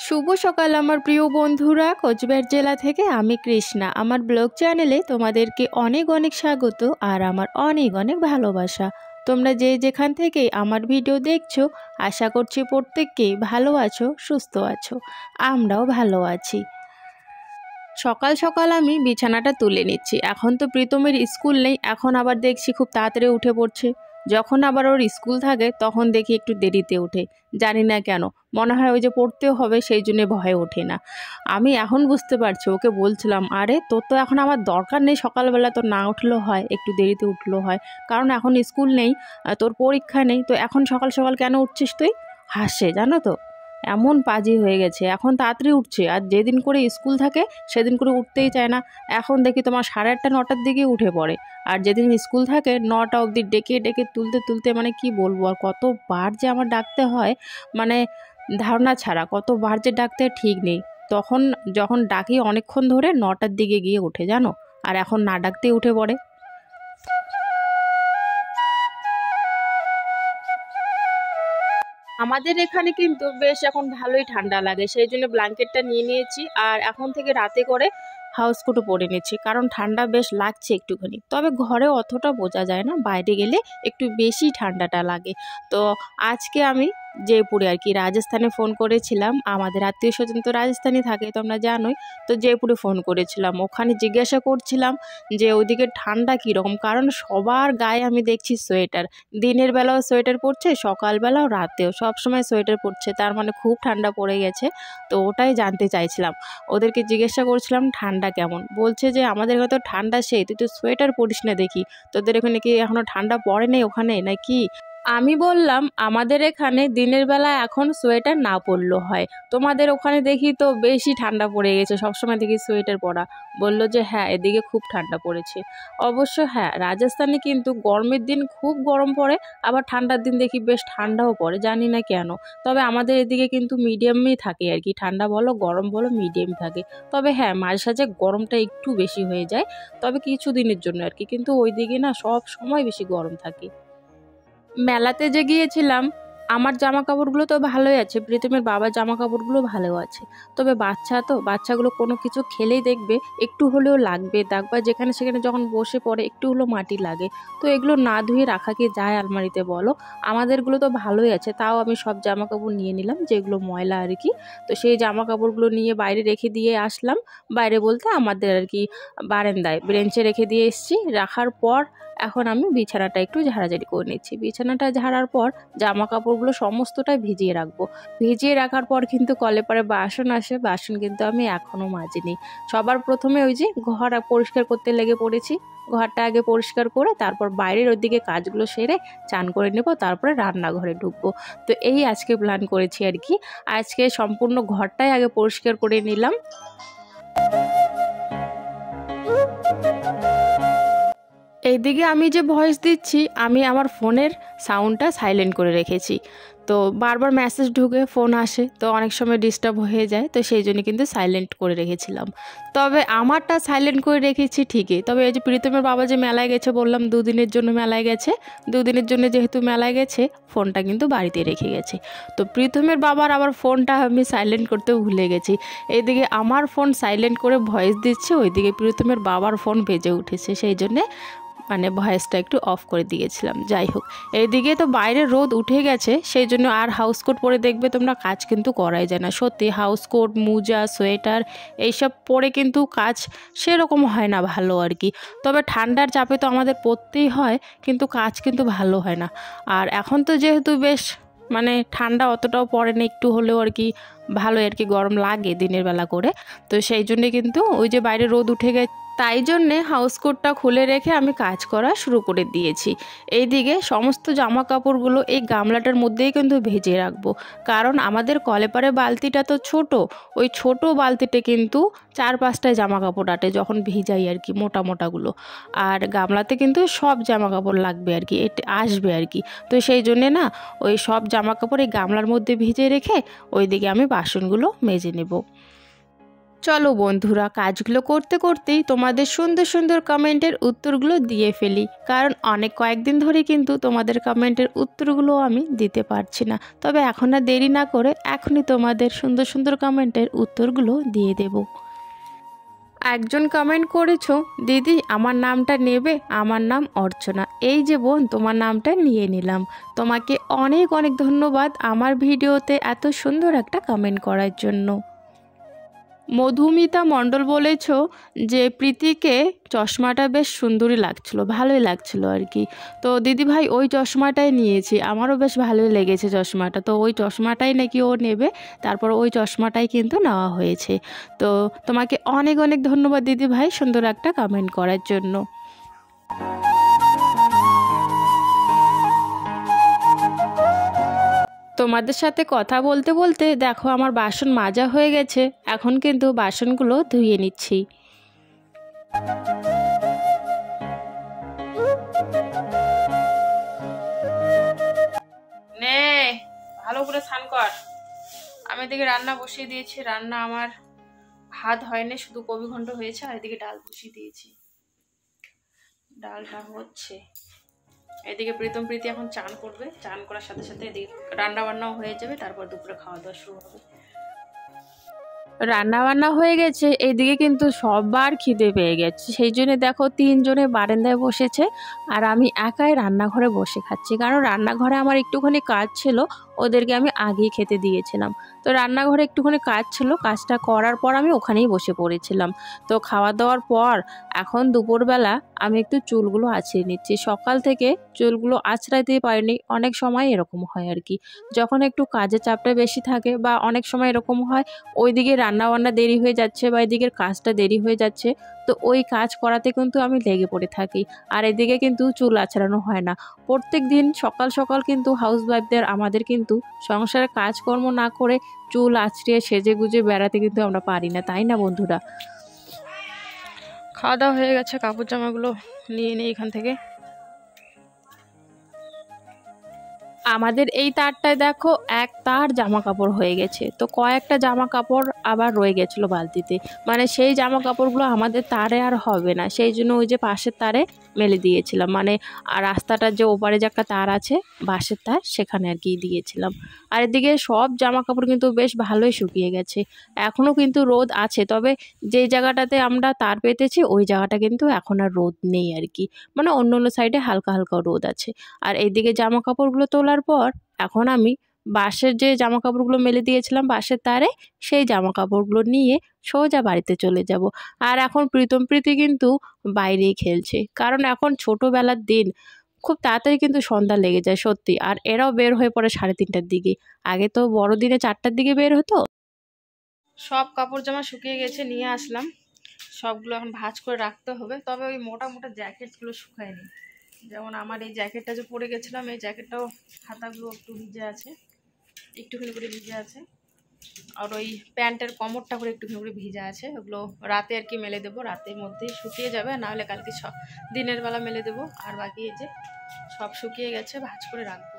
শুভ সকাল আমার প্রিয় বন্ধুরা, কোচবিহার জেলা থেকে আমি কৃষ্ণা। আমার ব্লগ চ্যানেলে তোমাদেরকে অনেক অনেক স্বাগত আর আমার অনেক অনেক ভালোবাসা। তোমরা যে যেখান থেকে আমার ভিডিও দেখছো, আশা করছি প্রত্যেককেই ভালো আছো, সুস্থ আছো। আমরাও ভালো আছি। সকাল সকাল আমি বিছানাটা তুলে নিচ্ছি। এখন তো প্রীতমের স্কুল নেই, এখন আবার দেখছি খুব তাড়াতাড়ি উঠে পড়ছে। যখন আবার ওর স্কুল থাকে তখন দেখি একটু দেরিতে ওঠে, জানি না কেন। মনে হয় ওই যে পড়তেও হবে সেই জন্য ভয়ে ওঠে না। আমি এখন বুঝতে পারছি, ওকে বলছিলাম আরে তোর তো এখন আমার দরকার নেই, সকালবেলা তো না উঠলেও হয়, একটু দেরিতে উঠলেও হয়, কারণ এখন স্কুল নেই, তোর পরীক্ষা নেই, তো এখন সকাল সকাল কেন উঠছিস তুই? হাসে, জানো তো, এমন পাজি হয়ে গেছে। এখন তাড়াতাড়ি উঠছে, আর যেদিন করে স্কুল থাকে সেদিন করে উঠতেই চায় না। এখন দেখি তোমার 8:30 9টার দিকে উঠে পড়ে, আর যেদিন স্কুল থাকে 9টা অবধি ডেকে ডেকে তুলতে তুলতে মানে কি বলবো আর, কতবার যে আমার ডাকতে হয় মানে ধারণা ছাড়া, কতবার যে ডাকতে ঠিক নেই। তখন যখন ডাকি অনেকক্ষণ ধরে 9টার দিকে গিয়ে উঠে, জানো, আর এখন না ডাকতেই উঠে পড়ে। আমাদের এখানে কিন্তু বেশ এখন ভালোই ঠান্ডা লাগে, সেই জন্য ব্ল্যাঙ্কেটটা নিয়ে নিয়েছি, আর এখন থেকে রাতে করে হাউস কোটও পরে নিচ্ছি, কারণ ঠান্ডা বেশ লাগছে একটুখানি। তবে ঘরে অতটা বোঝা যায় না, বাইরে গেলে একটু বেশি ঠান্ডাটা লাগে। তো আজকে আমি জয়পুরে আর কি রাজস্থানে ফোন করেছিলাম, আমাদের আত্মীয় স্বজন তো রাজস্থানে থাকে তোমরা জানোই। তো জয়পুরে ফোন করেছিলাম, ওখানে জিজ্ঞাসা করছিলাম যে ওইদিকে ঠান্ডা কীরকম, কারণ সবার গায়ে আমি দেখছি সোয়েটার। দিনের বেলাও সোয়েটার পরছে, সকালবেলাও রাতেও সবসময় সোয়েটার পরছে, তার মানে খুব ঠান্ডা পড়ে গেছে। তো ওটাই জানতে চাইছিলাম, ওদেরকে জিজ্ঞাসা করছিলাম ঠান্ডা কেমন। বলছে যে আমাদের এখানে তো ঠান্ডা সেই, তুই তো সোয়েটার পরিস না দেখি, তোদের এখানে কি এখনো ঠান্ডা পড়ে নেই ওখানে নাকি? আমি বললাম আমাদের এখানে দিনের বেলা এখন সোয়েটার না পরলেও হয়, তোমাদের ওখানে দেখি তো বেশি ঠান্ডা পড়ে গেছে, সবসময় দেখি সোয়েটার পরা। বলল যে হ্যাঁ এদিকে খুব ঠান্ডা পড়েছে। অবশ্য হ্যাঁ, রাজস্থানে কিন্তু গরমের দিন খুব গরম পড়ে, আবার ঠান্ডার দিন দেখি বেশ ঠান্ডাও পড়ে, জানি না কেন। তবে আমাদের এদিকে কিন্তু মিডিয়ামই থাকে আর কি, ঠান্ডা বলো গরম বলো মিডিয়াম থাকে। তবে হ্যাঁ, মাঝে সাঝে গরমটা একটু বেশি হয়ে যায়, তবে কিছু দিনের জন্য আর কি, কিন্তু ওইদিকে না সব সময় বেশি গরম থাকে। মেলাতে যে গিয়েছিলাম, আমার জামা কাপড়গুলো তো ভালোই আছে, প্রীতমের বাবার জামা কাপড়গুলো ভালো আছে। তবে বাচ্চাগুলো কোনো কিছু খেলেই দেখবে একটু হলেও লাগবে দাগ, বা যেখানে সেখানে যখন বসে পড়ে একটু হলেও মাটি লাগে। তো এগুলো না ধুয়ে রাখা কি যায় আলমারিতে বলো? আমাদেরগুলো তো ভালোই আছে, তাও আমি সব জামা কাপড় নিয়ে নিলাম যেগুলো ময়লা আর কি। তো সেই জামা কাপড়গুলো নিয়ে বাইরে রেখে দিয়ে আসলাম। বাইরে বলতে আমাদের আর কি বারান্দায় বেঞ্চে রেখে দিয়ে এসেছি। রাখার পর এখন আমি বিছানাটা একটু ঝাড়াঝাড়ি করে নিচ্ছি। বিছানাটা ঝাড়ার পর জামা কাপড়গুলো সমস্তটাই ভিজিয়ে রাখবো। ভিজিয়ে রাখার পর কিন্তু কলে পরে বাসন আসে, বাসন কিন্তু আমি এখনও মাজিনি। সবার প্রথমে ওই যে ঘর পরিষ্কার করতে লেগে পড়েছি। ঘরটা আগে পরিষ্কার করে তারপর বাইরের ওইদিকে কাজগুলো সেরে চান করে নেব, তারপরে রান্নাঘরে ঢুকবো। তো এই আজকে প্ল্যান করেছি আর কি। আজকে সম্পূর্ণ ঘরটাই আগে পরিষ্কার করে নিলাম। এইদিকে আমি যে ভয়েস দিচ্ছি, আমি আমার ফোনের সাউন্ডটা সাইলেন্ট করে রেখেছি। তো বারবার মেসেজ ঢুকে ফোন আসে, তো অনেক সময় ডিস্টার্ব হয়ে যায়, তো সেই জন্য কিন্তু সাইলেন্ট করে রেখেছিলাম। তবে আমারটা সাইলেন্ট করে রেখেছি ঠিকই, তবে এই যে প্রীতমের বাবা যে মেলায় গেছে বললাম, 2 দিনের জন্য মেলায় গেছে, 2 দিনের জন্য যেহেতু মেলায় গেছে, ফোনটা কিন্তু বাড়িতে রেখে গেছে। তো প্রীতমের বাবার আবার ফোনটা আমি সাইলেন্ট করতে ভুলে গেছি। এইদিকে আমার ফোন সাইলেন্ট করে ভয়েস দিচ্ছে, ওইদিকে প্রীতমের বাবার ফোন বেজে উঠেছে, সেই জন্যে মানে ভয়েসটা একটু অফ করে দিয়েছিলাম। যাই হোক, এইদিকে তো বাইরে রোদ উঠে গেছে, সেই জন্য আর হাউস কোট পরে দেখবে তোমরা কাজ কিন্তু করাই যায় না। সত্যি হাউস কোট, মোজা, সোয়েটার এইসব পরে কিন্তু কাজ সেরকম হয় না ভালো আর কি। তবে ঠান্ডার চাপে তো আমাদের পরতেই হয়, কিন্তু কাজ কিন্তু ভালো হয় না। আর এখন তো যেহেতু বেশ মানে ঠান্ডা অতটাও পড়ে না, একটু হলেও আর কি ভালো আর কি, গরম লাগে দিনের বেলা করে। তো সেই জন্যে কিন্তু ওই যে বাইরে রোদ উঠে গেছে, তাই জন্যে হাউস কোটটা খুলে রেখে আমি কাজ করা শুরু করে দিয়েছি। এইদিকে সমস্ত জামা কাপড়গুলো এই গামলাটার মধ্যেই কিন্তু ভেজে রাখবো, কারণ আমাদের কলেপারে বালতিটা তো ছোট, ওই ছোট বালতিতে কিন্তু 4-5টা জামা কাপড় আটে যখন ভিজাই আর কি, মোটা মোটাগুলো। আর গামলাতে কিন্তু সব জামা কাপড় লাগবে আর কি, এটা আসবে আর কি। তো সেই জন্যে না ওই সব জামা কাপড় এই গামলার মধ্যে ভিজে রেখে ওইদিকে আমি বাসনগুলো মেজে নেব। চলো বন্ধুরা, কাজগুলো করতে করতেই তোমাদের সুন্দর সুন্দর কমেন্টের উত্তরগুলো দিয়ে ফেলি, কারণ কয়েকদিন ধরে কিন্তু তোমাদের কমেন্টের উত্তরগুলো আমি দিতে পারছি না। তবে এখন আর দেরি না করে এখনই তোমাদের সুন্দর সুন্দর কমেন্টের উত্তরগুলো দিয়ে দেব। একজন কমেন্ট করেছো, দিদি আমার নামটা নেবে, আমার নাম অর্চনা। এই যে বোন, তোমার নামটা নিয়ে নিলাম। তোমাকে অনেক অনেক ধন্যবাদ আমার ভিডিওতে এত সুন্দর একটা কমেন্ট করার জন্য। মধুমিতা মণ্ডল বলেছ যে প্রীতিকে চশমাটা বেশ সুন্দরই লাগছিল, ভালোই লাগছিল আর কি। তো দিদি ভাই ওই চশমাটাই নিয়েছি, আমারও বেশ ভালোই লেগেছে চশমাটা। তো ওই চশমাটাই নাকি ও নেবে, তারপর ওই চশমাটাই কিন্তু নেওয়া হয়েছে। তো তোমাকে অনেক অনেক ধন্যবাদ দিদি ভাই সুন্দর একটা কমেন্ট করার জন্য। তোমাদের সাথে কথা বলতে বলতে দেখো আমার বাসন মাজা হয়ে গেছে, এখন কিন্তু বাসনগুলো ধুয়ে নিচ্ছি। নে ভালো করে স্নান কর। আমি এদিকে রান্না বসিয়ে দিয়েছি, রান্না আমার ভাত হয়নি, শুধু কবি ঘন্ট হয়েছে, আর এদিকে ডাল বসিয়ে দিয়েছি, ডালটা হচ্ছে। এদিকে প্রীতি এখন চান করবে, চান করার সাথে সাথে এদিকে রান্না বান্নাও হয়ে যাবে, তারপর দুপুরে খাওয়া দাওয়া শুরু হবে। রান্না বান্না হয়ে গেছে, এইদিকে কিন্তু সবার খিদে পেয়ে গেছে, সেই জন্য দেখো 3 জনে বারান্দায় বসেছে আর আমি একাই রান্নাঘরে বসে খাচ্ছি, কারণ রান্নাঘরে আমার একটুখানি কাজ ছিল, ওদেরকে আমি আগেই খেতে দিয়েছিলাম। তো রান্নাঘরে একটুখানি কাজ ছিল, কাজটা করার পর আমি ওখানেই বসে পড়েছিলাম। তো খাওয়া দাওয়ার পর এখন দুপুরবেলা আমি একটু চুলগুলো আঁচড়ে নিচ্ছি। সকাল থেকে চুলগুলো আঁচড়াইতে পারিনি, অনেক সময় এরকম হয় আর কি, যখন একটু কাজের চাপটা বেশি থাকে বা অনেক সময় এরকম হয় ওইদিকে রান্নাবান্না দেরি হয়ে যাচ্ছে বা এদিকের কাজটা দেরি হয়ে যাচ্ছে, তো ওই কাজ করাতে কিন্তু আমি লেগে পড়ে থাকি, আর এদিকে কিন্তু চুল আঁচড়ানো হয় না। প্রত্যেক দিন সকাল সকাল কিন্তু হাউসওয়াইফদের আমাদের কিন্তু সংসারের কাজকর্ম না করে চুল আঁচড়িয়ে সেজে গুজে বেড়াতে কিন্তু আমরা পারি না, তাই না বন্ধুরা? খাওয়া দাওয়া হয়ে গেছে, কাপড় জামাগুলো নিয়ে নিই এখান থেকে। আমাদের এই তারটায় দেখো এক তার জামা কাপড় হয়ে গেছে, তো কয়েকটা জামা কাপড় আবার রয়ে গেছিলো বালতিতে, মানে সেই জামা কাপড়গুলো আমাদের তারে আর হবে না, সেই জন্য ওই যে পাশের তারে মেলে দিয়েছিলাম, মানে আর রাস্তাটার যে ওপারে যে একটা তার আছে বাঁশের তার, সেখানে আর কি দিয়েছিলাম। আর এদিকে সব জামা কাপড় কিন্তু বেশ ভালোই শুকিয়ে গেছে, এখনও কিন্তু রোদ আছে, তবে যেই জায়গাটাতে আমরা তার পেতেছি ওই জায়গাটা কিন্তু এখন আর রোদ নেই আর কি, মানে অন্য অন্য সাইডে হালকা হালকা রোদ আছে। আর এইদিকে জামা কাপড়গুলো তোলার পর এখন আমি বাঁশের যে জামা কাপড়গুলো মেলে দিয়েছিলাম বাঁশের তারে, সেই জামা কাপড়গুলো নিয়ে সোজা বাড়িতে চলে যাব। আর এখন প্রীতি কিন্তু বাইরেই খেলছে, কারণ এখন ছোটবেলার দিন, খুব তাড়াতাড়ি কিন্তু সন্ধ্যা লেগে যায় সত্যি, আর এরাও বের হয়ে পড়ে 3:30টার দিকে, আগে তো বড়দিনে 4টার দিকে বের হতো। সব কাপড় জামা শুকিয়ে গেছে, নিয়ে আসলাম, সবগুলো এখন ভাঁজ করে রাখতে হবে, তবে ওই মোটা মোটা জ্যাকেটগুলো শুকায়নি, যেমন আমার এই জ্যাকেটটা যে পরে গেছিলাম, এই জ্যাকেটটাও হাতাগুলো একটু ভিজে আছে, একটুখানি করে ভিজে আছে, আর ওই প্যান্টের কোমরটা করে একটুখানি করে ভিজে আছে, ওগুলো রাতে আর কি মেলে দেবো, রাতের মধ্যেই শুকিয়ে যাবে, নাহলে কালকে দিনের বেলা মেলে দেবো। আর বাকি এই যে সব শুকিয়ে গেছে, ভাঁজ করে রাখবো।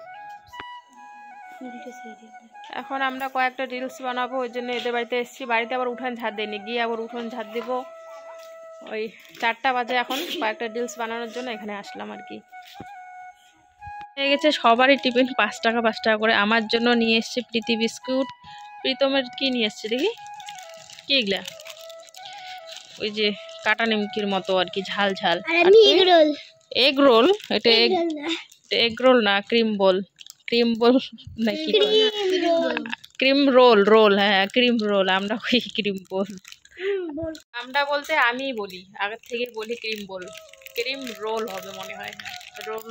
এখন আমরা কয়েকটা রিলস বানাবো, ওই জন্য এদের বাড়িতে এসেছি, বাড়িতে আবার উঠান ঝাড় দেয়নি, গিয়ে আবার উঠোন ঝাড় দেবো, ওই 4টা বাজে, এখন কয়েকটা রিলস বানানোর জন্য এখানে আসলাম আর কি। হয়ে গেছে সবারই টিফিন, 5 টাকা 5 টাকা করে, আমার জন্য নিয়ে এসছে প্রীতি বিস্কুট, প্রীতমের কি নিয়ে এসছে দেখি কি এগুলা, ওই যে কাটা নিমকির মতো আর কি, ঝাল ঝাল এগ রোল, এটা এগ রোল না, ক্রিম বল নাকি ক্রিম রোল, হ্যাঁ ক্রিম রোল, আমরা ওই ক্রিম বল, আমরা বলতে আমি বলি, আগের থেকে বলি ক্রিম রোল হবে মনে হয়,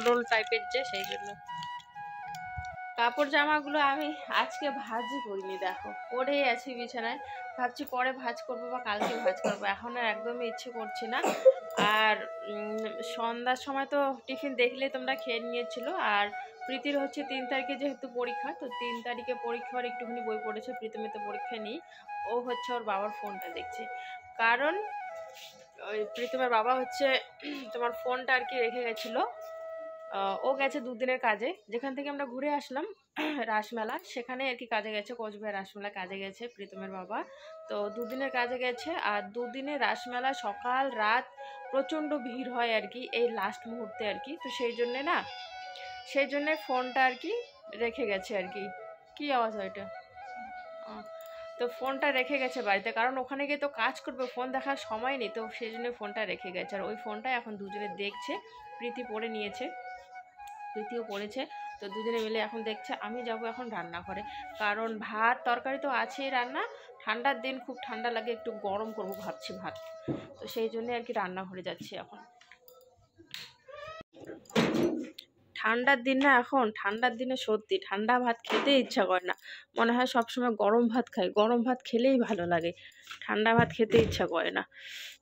রোল টাইপের যে, সেই জন্য। কাপড় জামাগুলো আমি আজকে ভাঁজই করিনি, দেখো পরেই আছি বিছানায়, ভাবছি পরে ভাঁজ করবো বা কালকে ভাঁজ করবো, এখন আর একদমই ইচ্ছে করছে না। আর সন্ধ্যার সময় তো টিফিন দেখলেই তোমরা খেয়ে নিয়েছিল, আর প্রীতির হচ্ছে 3 তারিখে যেহেতু পরীক্ষা, তো 3 তারিখে পরীক্ষার একটুখানি বই পড়েছে, প্রীতমের তো পরীক্ষা নেই, ও হচ্ছে ওর বাবার ফোনটা দেখছে, কারণ ওই প্রীতমের বাবা হচ্ছে তোমার ফোনটা আর কি রেখে গেছিলো, ও গেছে দুদিনের কাজে, যেখান থেকে আমরা ঘুরে আসলাম রাসমেলা, সেখানে আর কি কাজে গেছে, কোচবিহার রাসমেলা কাজে গেছে প্রীতমের বাবা। তো দুদিনের কাজে গেছে, আর দুদিনে রাসমেলা সকাল রাত প্রচণ্ড ভিড় হয় আর কি এই লাস্ট মুহূর্তে আর কি। তো সেই জন্যে ফোনটা আর কি রেখে গেছে আর কি। কী আওয়াজ হয় এটা? তো ফোনটা রেখে গেছে বাড়িতে, কারণ ওখানে গিয়ে তো কাজ করবে, ফোন দেখার সময় নেই, তো সেই জন্য ফোনটা রেখে গেছে। আর ওই ফোনটা এখন দুজনে দেখছে, প্রীতি পড়ে নিয়েছে, প্রীতিও পড়েছে। তো দুজনে মিলে এখন দেখছে। আমি যাব এখন রান্নাঘরে, কারণ ভাত তরকারি তো আছেই রান্না, ঠান্ডার দিন খুব ঠান্ডা লাগে, একটু গরম করব ভাবছি ভাত। তো সেই জন্যে আর কি রান্নাঘরে যাচ্ছি এখন। ঠান্ডার দিন না, এখন ঠান্ডার দিনে সত্যি ঠান্ডা ভাত খেতে ইচ্ছা করে না, মনে হয় সবসময় গরম ভাত খাই, গরম ভাত খেলেই ভালো লাগে, ঠান্ডা ভাত খেতে ইচ্ছা করে না।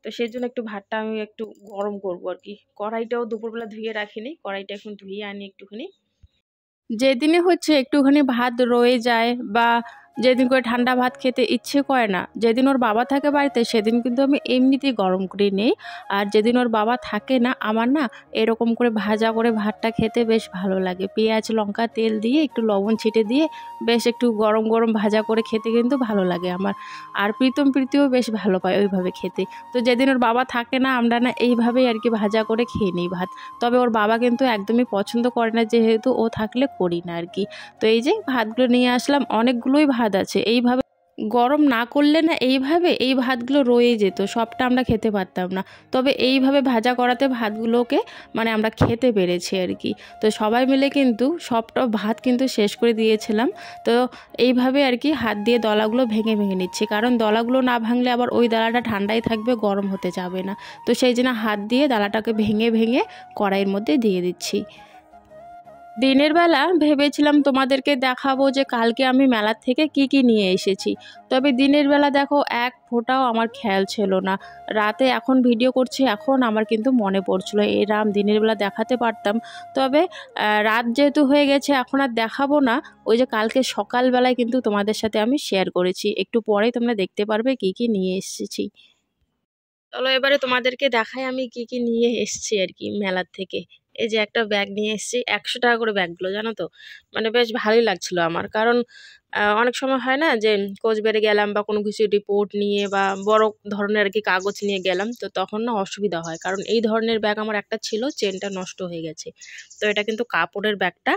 তো সেই জন্য একটু ভাতটা আমি একটু গরম করবো আর কি। কড়াইটাও দুপুরবেলা ধুয়ে রাখিনি, কড়াইটা এখন ধুয়ে আনি একটুখানি। যেদিনে হচ্ছে একটুখানি ভাত রয়ে যায়, বা যেদিন করে ঠান্ডা ভাত খেতে ইচ্ছে করে না, যেদিন ওর বাবা থাকে বাড়িতে সেদিন কিন্তু আমি এমনিতেই গরম করে নেই। আর যেদিন ওর বাবা থাকে না, আমার না এরকম করে ভাজা করে ভাতটা খেতে বেশ ভালো লাগে, পেঁয়াজ লঙ্কা তেল দিয়ে একটু লবণ ছিটে দিয়ে বেশ একটু গরম গরম ভাজা করে খেতে কিন্তু ভালো লাগে আমার। আর প্রীতিও বেশ ভালো পায় ওইভাবে খেতে। তো যেদিন ওর বাবা থাকে না, আমরা না এইভাবেই আর কি ভাজা করে খেয়ে নিই ভাত। তবে ওর বাবা কিন্তু একদমই পছন্দ করে না, যেহেতু ও থাকলে করি না আর কি। তো এই যে ভাতগুলো নিয়ে আসলাম, অনেকগুলোই ভাত আছে, এইভাবে গরম না করলে না এইভাবে এই ভাতগুলো রয়ে যেত, সবটা আমরা খেতে পারতাম না। তবে এইভাবে ভাজা করাতে ভাতগুলোকে মানে আমরা খেতে পেরেছি আর কি। তো সবাই মিলে কিন্তু সবটা ভাত কিন্তু শেষ করে দিয়েছিলাম। তো এইভাবে আর কি হাত দিয়ে দলাগুলো ভেঙে ভেঙে নিচ্ছি, কারণ দলাগুলো না ভাঙলে আবার ওই দালাটা ঠান্ডাই থাকবে, গরম হতে যাবে না। তো সেই জন্য হাত দিয়ে দালাটাকে ভেঙে ভেঙে কড়াইয়ের মধ্যে দিয়ে দিচ্ছি। দিনের বেলা ভেবেছিলাম তোমাদেরকে দেখাবো যে কালকে আমি মেলার থেকে কি কি নিয়ে এসেছি, তবে দিনের বেলা দেখো এক ফোঁটাও আমার খেয়াল ছিল না। রাতে এখন ভিডিও করছি, এখন আমার কিন্তু মনে পড়ছিল এরাম দিনের বেলা দেখাতে পারতাম। তবে রাত যেহেতু হয়ে গেছে, এখন আর দেখাবো না। ওই যে কালকে সকালবেলায় কিন্তু তোমাদের সাথে আমি শেয়ার করেছি, একটু পরেই তোমরা দেখতে পারবে কি কি নিয়ে এসেছি। চলো এবারে তোমাদেরকে দেখাই আমি কি কি নিয়ে এসেছি আর কি মেলার থেকে। এই যে একটা ব্যাগ নিয়ে এসেছি, 100 টাকা করে ব্যাগগুলো, জানো তো, মানে বেশ ভালোই লাগছিল আমার। কারণ অনেক সময় হয় না যে কোচবিহারে গেলাম বা কোনো কিছু রিপোর্ট নিয়ে বা বড় ধরনের আর কি কাগজ নিয়ে গেলাম, তো তখন না অসুবিধা হয়। কারণ এই ধরনের ব্যাগ আমার একটা ছিল, চেনটা নষ্ট হয়ে গেছে। তো এটা কিন্তু কাপড়ের ব্যাগটা,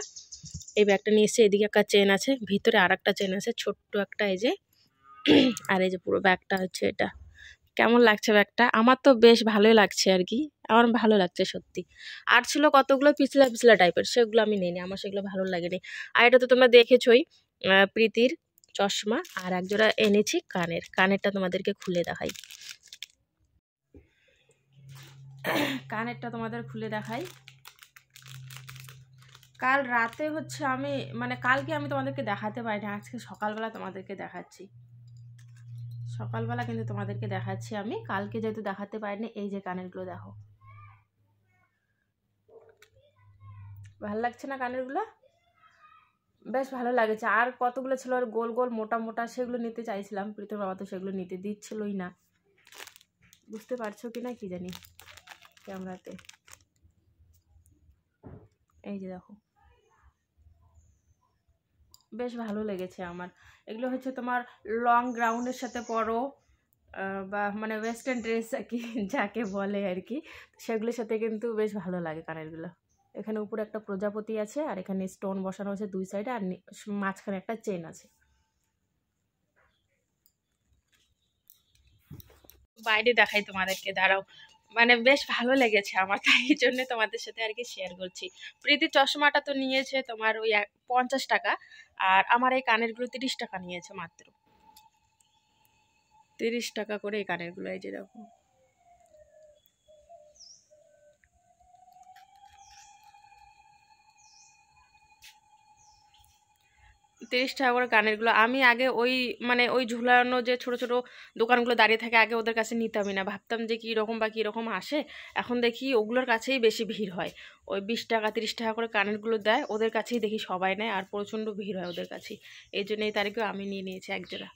এই ব্যাগটা নিয়ে এসেছি। এদিকে একটা চেন আছে, ভিতরে আর একটা চেন আছে ছোট্ট একটা, এই যে। আর এই যে পুরো ব্যাগটা হচ্ছে এটা। কেমন লাগছে ব্যাগটা? আমার তো বেশ ভালোই লাগছে আর কি, আমার ভালো লাগছে সত্যি। আর ছিল কতগুলো পিছলা পিছলা টাইপের, সেগুলো আমি নিইনি, আমার সেগুলো ভালো লাগেনি। আর এটা তো তোমরা দেখেছোই, প্রীতির চশমা। আর একজোড়া এনেছি কানেরটা তোমাদেরকে খুলে দেখাই। কানেরটা তোমাদের খুলে দেখাই। কাল রাতে হচ্ছে আমি মানে কালকে আমি তোমাদেরকে দেখাতে পারিনি, আজকে সকালবেলা তোমাদেরকে দেখাচ্ছি। সকালবেলা কিন্তু তোমাদেরকে দেখাচ্ছি আমি, কালকে যেহেতু দেখাতে পারিনি। এই যে কানেরগুলো দেখো, ভালো লাগছে না কানেরগুলো? বেশ ভালো লাগছে। আর কতগুলো ছিল আর গোল গোল মোটা মোটা, সেগুলো নিতে চাইছিলাম, প্রীতম বাবা তো সেগুলো নিতে দিচ্ছিলই না। বুঝতে পারছো কি না কি জানি ক্যামেরাতে। এই যে দেখো, বেশ ভালো লেগেছে আমার। এগুলো হচ্ছে তোমার লং গ্রাউন্ডের সাথে পরো, বা মানে ওয়েস্টার্ন ড্রেস আর কি যাকে বলে আর কি, সেগুলোর সাথে কিন্তু বেশ ভালো লাগে কানেরগুলো। এখানে উপরে একটা প্রজাপতি আছে, আর এখানে স্টোন বসানো আছে দুই সাইডে, আর মাঝখানে একটা চেন আছে। বাইরে দেখাই তোমাদেরকে, দাঁড়াও। মানে বেশ ভালো লেগেছে আমার, তাই জন্য তোমাদের সাথে আর কি শেয়ার করছি। প্রীতির চশমাটা তো নিয়েছে তোমার ওই 50 টাকা, আর আমার এই কানেরগুলো 30 টাকা নিয়েছে মাত্র। 30 টাকা করে এই কানেরগুলো, এই যে দেখো। 30 টাকা করে কানেরগুলো। আমি আগে ওই মানে ওই ঝুলানো যে ছোট ছোট দোকানগুলো দাঁড়িয়ে থাকে, আগে ওদের কাছে নিতামই না, ভাবতাম যে কীরকম বা কীরকম আসে। এখন দেখি ওগুলোর কাছেই বেশি ভিড় হয়, ওই 20 টাকা 30 টাকা করে কানেরগুলো দেয়, ওদের কাছেই দেখি সবাই নেয়, আর প্রচণ্ড ভিড় হয় ওদের কাছেই। এই জন্য এই তারিখেও আমি নিয়ে নিয়েছি একজোড়া।